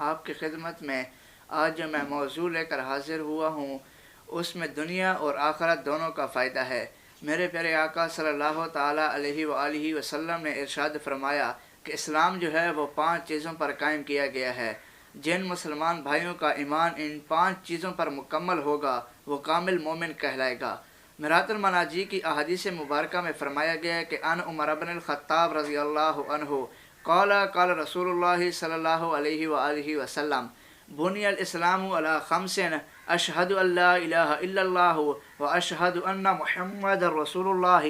آپ کی خدمت میں آج جو میں موضوع لے کر حاضر ہوا ہوں اس میں دنیا اور آخرت دونوں کا فائدہ ہے۔ میرے پیارے آقا صلی اللہ تعالیٰ علیہ وآلہ وسلم نے ارشاد فرمایا کہ اسلام جو ہے وہ 5 چیزوں پر قائم کیا گیا ہے۔ جن مسلمان بھائیوں کا ایمان ان 5 چیزوں پر مکمل ہوگا وہ کامل مومن کہلائے گا۔ میرات المناجی کی احادیث مبارکہ میں فرمایا گیا ہے کہ ان عمر بن الخطاب رضی اللہ عنہ قال قال رسول اللہ صلی اللہ علیہ وآلہ وسلم بنی الاسلام علی 5 اشہد ان لا الہ الا اللہ واشہد ان محمد رسول اللہ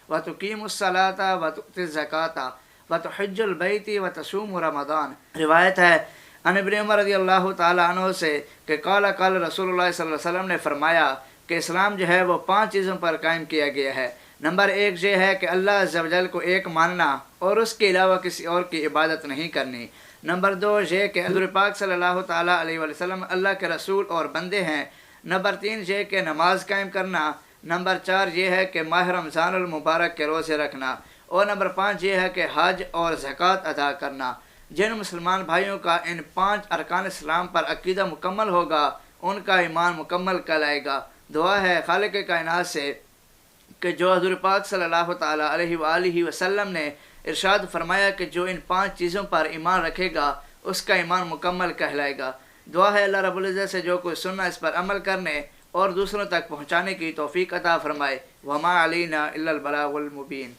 وتقیم الصلاة وتؤتی الزکاة وتحج البیت وتصوم رمضان۔ روایت ہے ان ابن عمر رضی اللہ تعالیٰ عنہ سے کہ قال قال رسول اللہ صلی اللہ علیہ وسلم نے فرمایا کہ اسلام جو ہے وہ 5 چیزوں پر قائم کیا گیا ہے۔ نمبر 1 یہ ہے کہ اللہ عز و جل کو ایک ماننا اور اس کے علاوہ کسی اور کی عبادت نہیں کرنی۔ نمبر 2 یہ کہ حضور پاک صلی اللہ تعالیٰ علیہ وسلم اللہ کے رسول اور بندے ہیں۔ نمبر 3 یہ کہ نماز قائم کرنا۔ نمبر 4 یہ ہے کہ ماہ رمضان المبارک کے روزے رکھنا۔ اور نمبر 5 یہ ہے کہ حج اور زکوٰۃ ادا کرنا۔ جن مسلمان بھائیوں کا ان 5 ارکان اسلام پر عقیدہ مکمل ہوگا ان کا ایمان مکمل کہلائے گا۔ دعا ہے خالق کائنات سے کہ جو حضور پاک صلی اللہ تعالیٰ علیہ وآلہ وسلم نے ارشاد فرمایا کہ جو ان 5 چیزوں پر ایمان رکھے گا اس کا ایمان مکمل کہلائے گا۔ دعا ہے اللہ رب العزت سے جو کوئی سننا اس پر عمل کرنے اور دوسروں تک پہنچانے کی توفیق عطا فرمائے۔ وما علینا الا البلاغ المبین۔